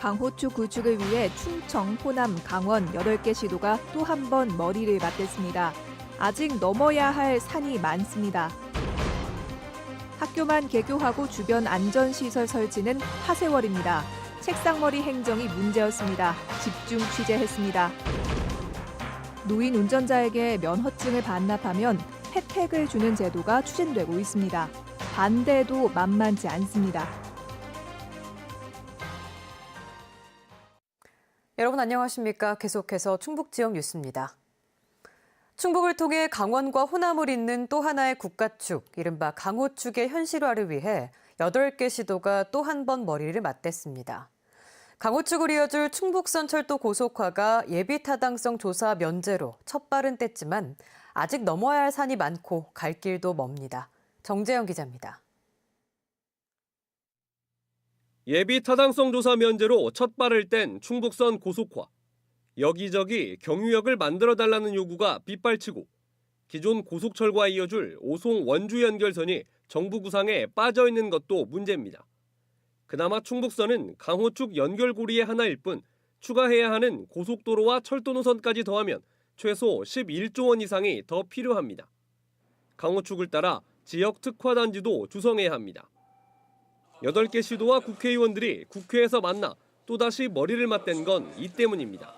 강호축 구축을 위해 충청, 호남, 강원 8개 시도가 또 한 번 머리를 맞댔습니다. 아직 넘어야 할 산이 많습니다. 학교만 개교하고 주변 안전시설 설치는 하세월입니다. 책상머리 행정이 문제였습니다. 집중 취재했습니다. 노인 운전자에게 면허증을 반납하면 혜택을 주는 제도가 추진되고 있습니다. 반대도 만만치 않습니다. 여러분 안녕하십니까? 계속해서 충북 지역 뉴스입니다. 충북을 통해 강원과 호남을 잇는 또 하나의 국가축, 이른바 강호축의 현실화를 위해 8개 시도가 또 한 번 머리를 맞댔습니다. 강호축을 이어줄 충북선 철도 고속화가 예비 타당성 조사 면제로 첫 발은 뗐지만 아직 넘어야 할 산이 많고 갈 길도 멉니다. 정재영 기자입니다. 예비 타당성 조사 면제로 첫 발을 뗀 충북선 고속화. 여기저기 경유역을 만들어달라는 요구가 빗발치고 기존 고속철과 이어줄 오송 원주 연결선이 정부 구상에 빠져 있는 것도 문제입니다. 그나마 충북선은 강호축 연결고리의 하나일 뿐 추가해야 하는 고속도로와 철도 노선까지 더하면 최소 11조 원 이상이 더 필요합니다. 강호축을 따라 지역 특화단지도 조성해야 합니다. 8개 시도와 국회의원들이 국회에서 만나 또다시 머리를 맞댄 건 이 때문입니다.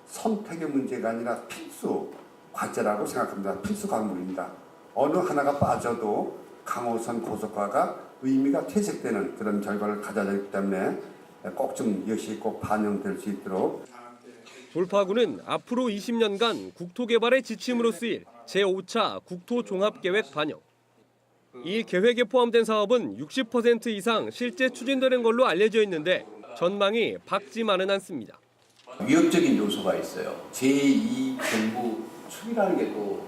선택의 문제가 아니라 필수 과제라고 생각합니다. 필수 과목입니다. 어느 하나가 빠져도 강호선 고속화가 의미가 퇴색되는 그런 결과를 가져야 되기 때문에 꼭 좀 이것이 꼭 반영될 수 있도록. 돌파구는 앞으로 20년간 국토개발의 지침으로 쓰일 제5차 국토종합계획 반영. 이 계획에 포함된 사업은 60% 이상 실제 추진되는 걸로 알려져 있는데 전망이 밝지만은 않습니다. 위협적인 요소가 있어요. 제2 정부 축이라는 게 또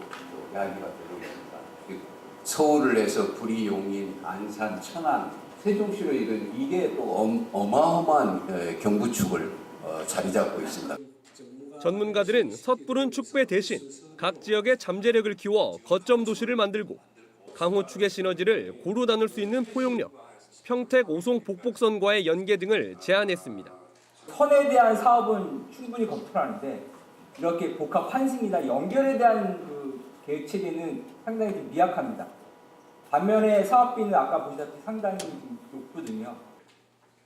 이야기가 되고 있습니다. 서울을 해서 구리, 용인, 안산, 천안, 세종시로 이게 또 어마어마한 경부축을 자리 잡고 있습니다. 전문가들은 섣부른 축배 대신 각 지역의 잠재력을 키워 거점 도시를 만들고 강호축의 시너지를 고루 나눌 수 있는 포용력, 평택 오송 복복선과의 연계 등을 제안했습니다. 선에 대한 사업은 충분히 검토를 하는데 이렇게 복합 환승이나 연결에 대한 그 계획 체계는 상당히 좀 미약합니다. 반면에 사업비는 아까 보시다시피 상당히 높거든요.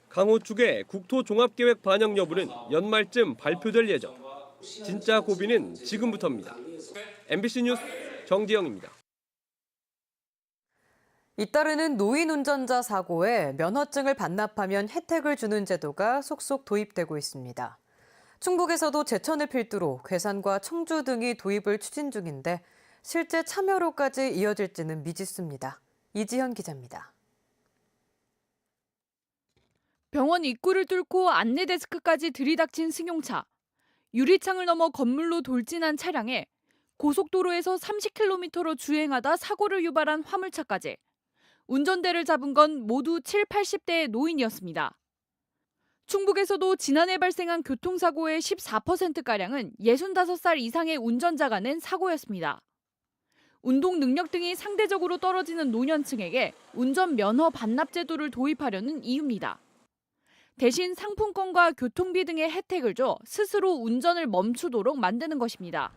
강호축의 국토종합계획 반영 여부는 연말쯤 발표될 예정. 진짜 고비는 지금부터입니다. MBC 뉴스 정지영입니다. 잇따르는 노인 운전자 사고에 면허증을 반납하면 혜택을 주는 제도가 속속 도입되고 있습니다. 충북에서도 제천을 필두로 괴산과 청주 등이 도입을 추진 중인데 실제 참여로까지 이어질지는 미지수입니다. 이지현 기자입니다. 병원 입구를 뚫고 안내 데스크까지 들이닥친 승용차. 유리창을 넘어 건물로 돌진한 차량에 고속도로에서 30km로 주행하다 사고를 유발한 화물차까지. 운전대를 잡은 건 모두 7, 80대의 노인이었습니다. 충북에서도 지난해 발생한 교통사고의 14%가량은 65살 이상의 운전자가 낸 사고였습니다. 운동 능력 등이 상대적으로 떨어지는 노년층에게 운전면허 반납 제도를 도입하려는 이유입니다. 대신 상품권과 교통비 등의 혜택을 줘 스스로 운전을 멈추도록 만드는 것입니다.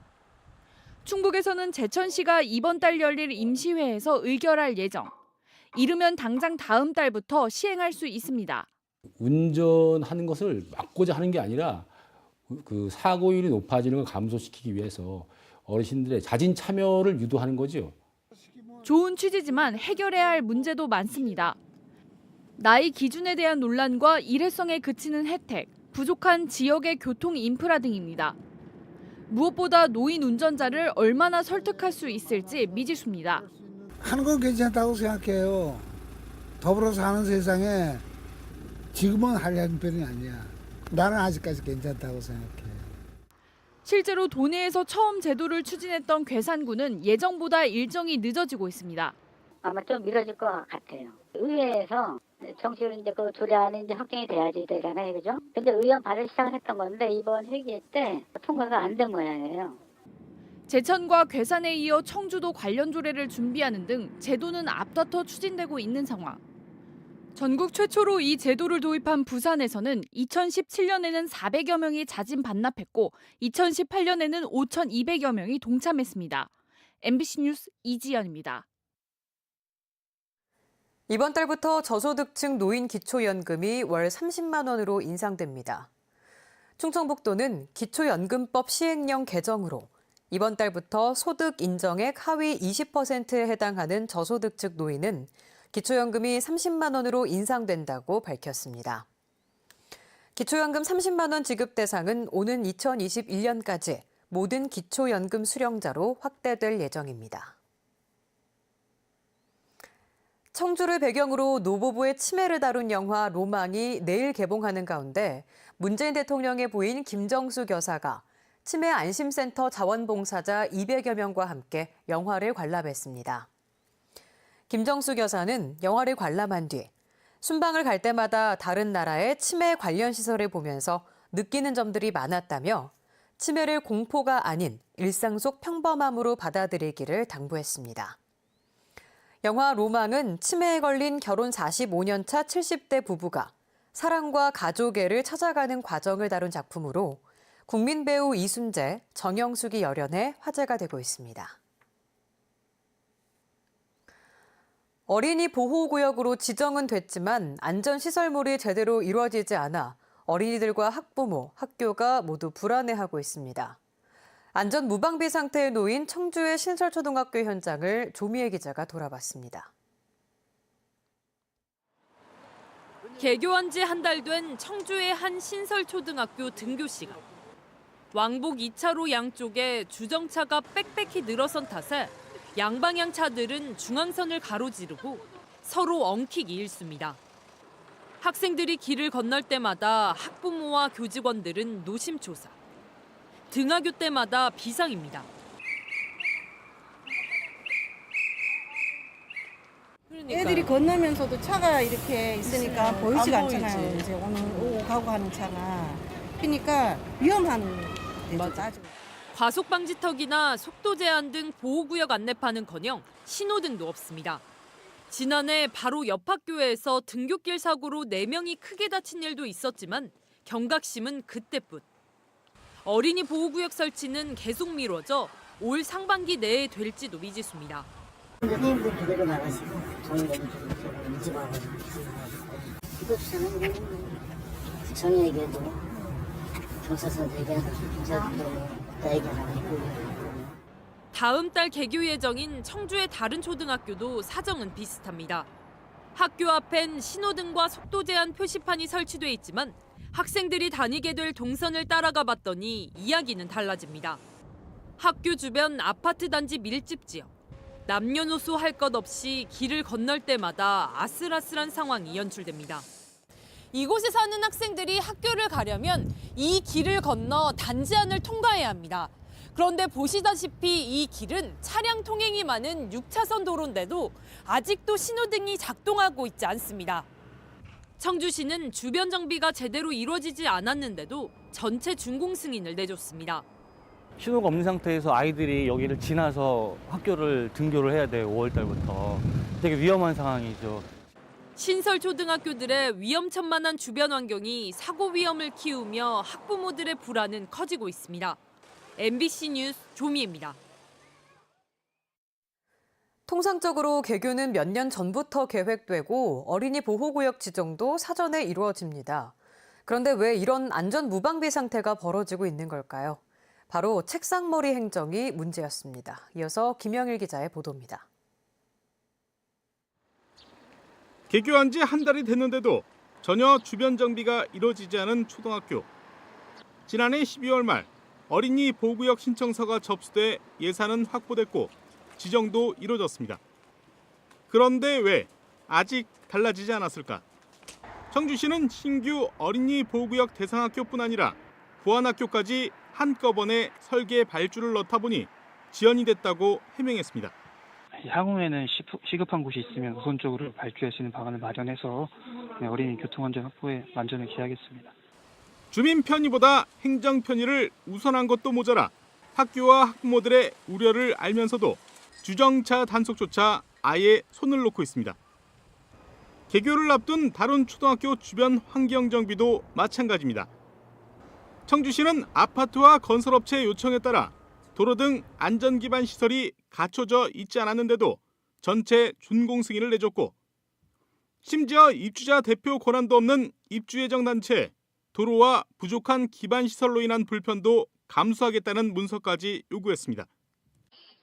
충북에서는 제천시가 이번 달 열릴 임시회에서 의결할 예정. 이르면 당장 다음 달부터 시행할 수 있습니다. 운전하는 것을 막고자 하는 게 아니라 그 사고율이 높아지는 걸 감소시키기 위해서 어르신들의 자진 참여를 유도하는 거죠. 좋은 취지지만 해결해야 할 문제도 많습니다. 나이 기준에 대한 논란과 일회성에 그치는 혜택, 부족한 지역의 교통 인프라 등입니다. 무엇보다 노인 운전자를 얼마나 설득할 수 있을지 미지수입니다. 하는 건 괜찮다고 생각해요. 더불어 사는 세상에 지금은 하려는 편이 아니야. 나는 아직까지 괜찮다고 생각해. 실제로 도내에서 처음 제도를 추진했던 괴산군은 예정보다 일정이 늦어지고 있습니다. 아마 좀 미뤄질 것 같아요. 의회에서 정식으로 이제 그 조례안이 이제 확정이 돼야지 되잖아요, 그죠? 근데 의원 발의 시작을 했던 건데 이번 회기 때 통과가 안 된 모양이에요. 제천과 괴산에 이어 청주도 관련 조례를 준비하는 등 제도는 앞다퉈 추진되고 있는 상황. 전국 최초로 이 제도를 도입한 부산에서는 2017년에는 400여 명이 자진 반납했고 2018년에는 5,200여 명이 동참했습니다. MBC 뉴스 이지연입니다. 이번 달부터 저소득층 노인 기초연금이 월 30만 원으로 인상됩니다. 충청북도는 기초연금법 시행령 개정으로 이번 달부터 소득 인정액 하위 20%에 해당하는 저소득층 노인은 기초연금이 30만 원으로 인상된다고 밝혔습니다. 기초연금 30만 원 지급 대상은 오는 2021년까지 모든 기초연금 수령자로 확대될 예정입니다. 청주를 배경으로 노부부의 치매를 다룬 영화 로망이 내일 개봉하는 가운데 문재인 대통령의 부인 김정숙 여사가 치매 안심센터 자원봉사자 200여 명과 함께 영화를 관람했습니다. 김정숙 여사는 영화를 관람한 뒤 순방을 갈 때마다 다른 나라의 치매 관련 시설을 보면서 느끼는 점들이 많았다며 치매를 공포가 아닌 일상 속 평범함으로 받아들이기를 당부했습니다. 영화 로망은 치매에 걸린 결혼 45년 차 70대 부부가 사랑과 가족애를 찾아가는 과정을 다룬 작품으로 국민 배우 이순재, 정영숙이 열연해 화제가 되고 있습니다. 어린이 보호구역으로 지정은 됐지만 안전시설물이 제대로 이루어지지 않아 어린이들과 학부모, 학교가 모두 불안해하고 있습니다. 안전 무방비 상태에 놓인 청주의 신설초등학교 현장을 조미애 기자가 돌아봤습니다. 개교한 지 한 달 된 청주의 한 신설초등학교 등교 시간. 왕복 2차로 양쪽에 주정차가 빽빽히 늘어선 탓에 양방향 차들은 중앙선을 가로지르고 서로 엉키기 일쑤입니다. 학생들이 길을 건널 때마다 학부모와 교직원들은 노심초사. 등하교 때마다 비상입니다. 애들이 건너면서도 차가 이렇게 있으니까 보이지가 않잖아요. 이제 오늘 오고 가고 하는 차가. 그러니까 위험한 데죠, 아주. 과속 방지턱이나 속도 제한 등 보호구역 안내판은커녕 신호등도 없습니다. 지난해 바로 옆 학교에서 등굣길 사고로 4명이 크게 다친 일도 있었지만 경각심은 그때뿐. 어린이 보호구역 설치는 계속 미뤄져 올 상반기 내에 될지도 미지수입니다. 선생님들 그대로 나가시고 저희가 좀 집어가지고 기독수는 구청에게도 교사선생에게 교사들도 나에게 하고 다음 달 개교 예정인 청주의 다른 초등학교도 사정은 비슷합니다. 학교 앞엔 신호등과 속도 제한 표시판이 설치돼 있지만 학생들이 다니게 될 동선을 따라가 봤더니 이야기는 달라집니다. 학교 주변 아파트 단지 밀집 지역. 남녀노소 할 것 없이 길을 건널 때마다 아슬아슬한 상황이 연출됩니다. 이곳에 사는 학생들이 학교를 가려면 이 길을 건너 단지 안을 통과해야 합니다. 그런데 보시다시피 이 길은 차량 통행이 많은 6차선 도로인데도 아직도 신호등이 작동하고 있지 않습니다. 청주시는 주변 정비가 제대로 이루어지지 않았는데도 전체 준공 승인을 내줬습니다. 신호가 없는 상태에서 아이들이 여기를 지나서 학교를 등교를 해야 돼요. 5월 달부터. 되게 위험한 상황이죠. 신설 초등학교들의 위험천만한 주변 환경이 사고 위험을 키우며 학부모들의 불안은 커지고 있습니다. MBC 뉴스 조미애입니다. 통상적으로 개교는 몇 년 전부터 계획되고 어린이 보호구역 지정도 사전에 이루어집니다. 그런데 왜 이런 안전 무방비 상태가 벌어지고 있는 걸까요? 바로 책상머리 행정이 문제였습니다. 이어서 김영일 기자의 보도입니다. 개교한 지 한 달이 됐는데도 전혀 주변 정비가 이루어지지 않은 초등학교. 지난해 12월 말 어린이 보호구역 신청서가 접수돼 예산은 확보됐고 지정도 이루어졌습니다. 그런데 왜 아직 달라지지 않았을까? 청주시는 신규 어린이 보호구역 대상학교뿐 아니라 보안학교까지 한꺼번에 설계 발주를 넣다 보니 지연이 됐다고 해명했습니다. 향후에는 시급한 곳이 있으면 우선적으로 발주할 수 있는 방안을 마련해서 어린이 교통안전 확보에 만전을 기하겠습니다. 주민 편의보다 행정 편의를 우선한 것도 모자라 학교와 학부모들의 우려를 알면서도 주정차 단속조차 아예 손을 놓고 있습니다. 개교를 앞둔 다른 초등학교 주변 환경 정비도 마찬가지입니다. 청주시는 아파트와 건설업체 요청에 따라 도로 등 안전기반 시설이 갖춰져 있지 않았는데도 전체 준공 승인을 내줬고, 심지어 입주자 대표 권한도 없는 입주예정단체에 도로와 부족한 기반 시설로 인한 불편도 감수하겠다는 문서까지 요구했습니다.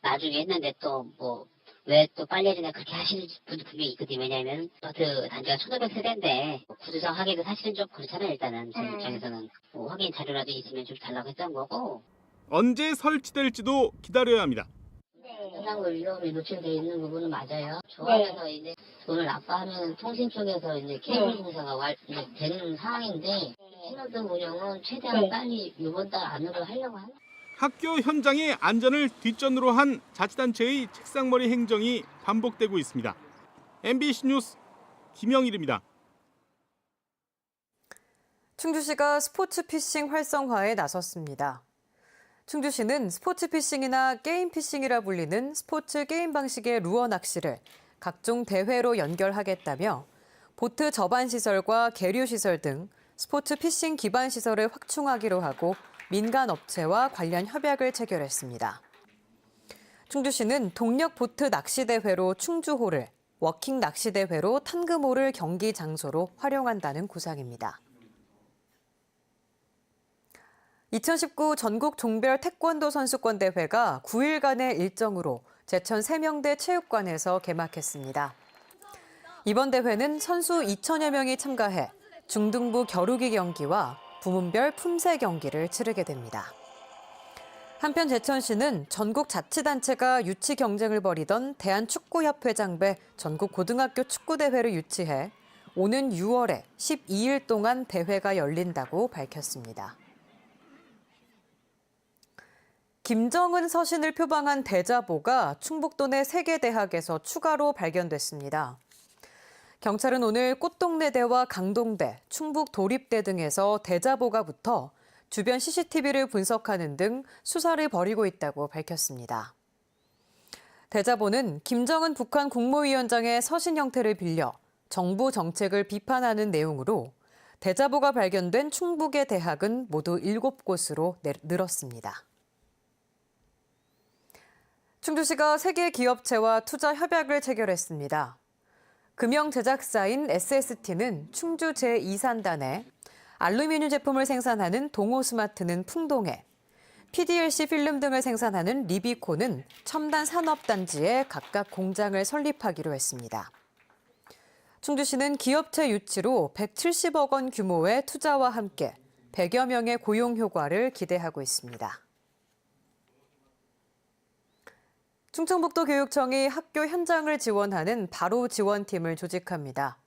나중에 했는데 또 왜 또 빨리 해주냐 그렇게 하시는 분도 분명히 있거든요. 왜냐하면 아파트 단지가 1500 세대인데 구조상 하기도 사실은 좀 그렇잖아요. 일단은 제 입장에서는 확인 자료라도 있으면 좀 달라고 했던 거고. 언제 설치될지도 기다려야 합니다. 해상물 위험이 노출되어 있는 부분은 맞아요. 조합에서 이제 돈을 납부하면 통신 쪽에서 이제 케이블 공사가 되는 상황인데 신호등 운영은 최대한 빨리 이번 달 안으로 하려고 합니다. 학교 현장의 안전을 뒷전으로 한 자치단체의 책상머리 행정이 반복되고 있습니다. MBC 뉴스 김영일입니다. 충주시가 스포츠 피싱 활성화에 나섰습니다. 충주시는 스포츠 피싱이나 게임 피싱이라 불리는 스포츠 게임 방식의 루어 낚시를 각종 대회로 연결하겠다며 보트 접안 시설과 계류 시설 등 스포츠 피싱 기반 시설을 확충하기로 하고 민간 업체와 관련 협약을 체결했습니다. 충주시는 동력 보트 낚시 대회로 충주호를, 워킹 낚시 대회로 탄금호를 경기 장소로 활용한다는 구상입니다. 2019 전국 종별 태권도 선수권 대회가 9일간의 일정으로 제천 세명대 체육관에서 개막했습니다. 이번 대회는 선수 2천여 명이 참가해 중등부 겨루기 경기와 부문별 품새 경기를 치르게 됩니다. 한편 제천시는 전국 자치단체가 유치 경쟁을 벌이던 대한축구협회 장배 전국 고등학교 축구대회를 유치해 오는 6월에 12일 동안 대회가 열린다고 밝혔습니다. 김정은 서신을 표방한 대자보가 충북도 내 3개 대학에서 추가로 발견됐습니다. 경찰은 오늘 꽃동네대와 강동대, 충북도립대 등에서 대자보가 붙어 주변 CCTV를 분석하는 등 수사를 벌이고 있다고 밝혔습니다. 대자보는 김정은 북한 국무위원장의 서신 형태를 빌려 정부 정책을 비판하는 내용으로 대자보가 발견된 충북의 대학은 모두 7곳으로 늘었습니다. 충주시가 세계 기업체와 투자 협약을 체결했습니다. 금형 제작사인 SST는 충주 제2산단에 알루미늄 제품을 생산하는 동호스마트는 풍동에, PDLC 필름 등을 생산하는 리비코는 첨단 산업단지에 각각 공장을 설립하기로 했습니다. 충주시는 기업체 유치로 170억 원 규모의 투자와 함께 100여 명의 고용 효과를 기대하고 있습니다. 충청북도 교육청이 학교 현장을 지원하는 바로 지원팀을 조직합니다.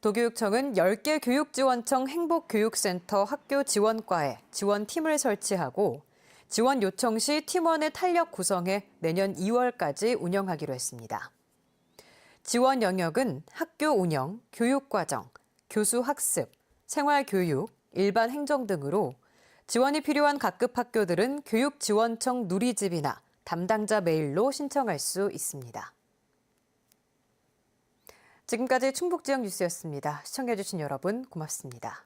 도교육청은 10개 교육지원청 행복교육센터 학교 지원과에 지원팀을 설치하고 지원 요청 시 팀원의 탄력 구성해 내년 2월까지 운영하기로 했습니다. 지원 영역은 학교 운영, 교육과정, 교수 학습, 생활교육, 일반 행정 등으로 지원이 필요한 각급 학교들은 교육지원청 누리집이나 담당자 메일로 신청할 수 있습니다. 지금까지 충북 지역 뉴스였습니다. 시청해주신 여러분 고맙습니다.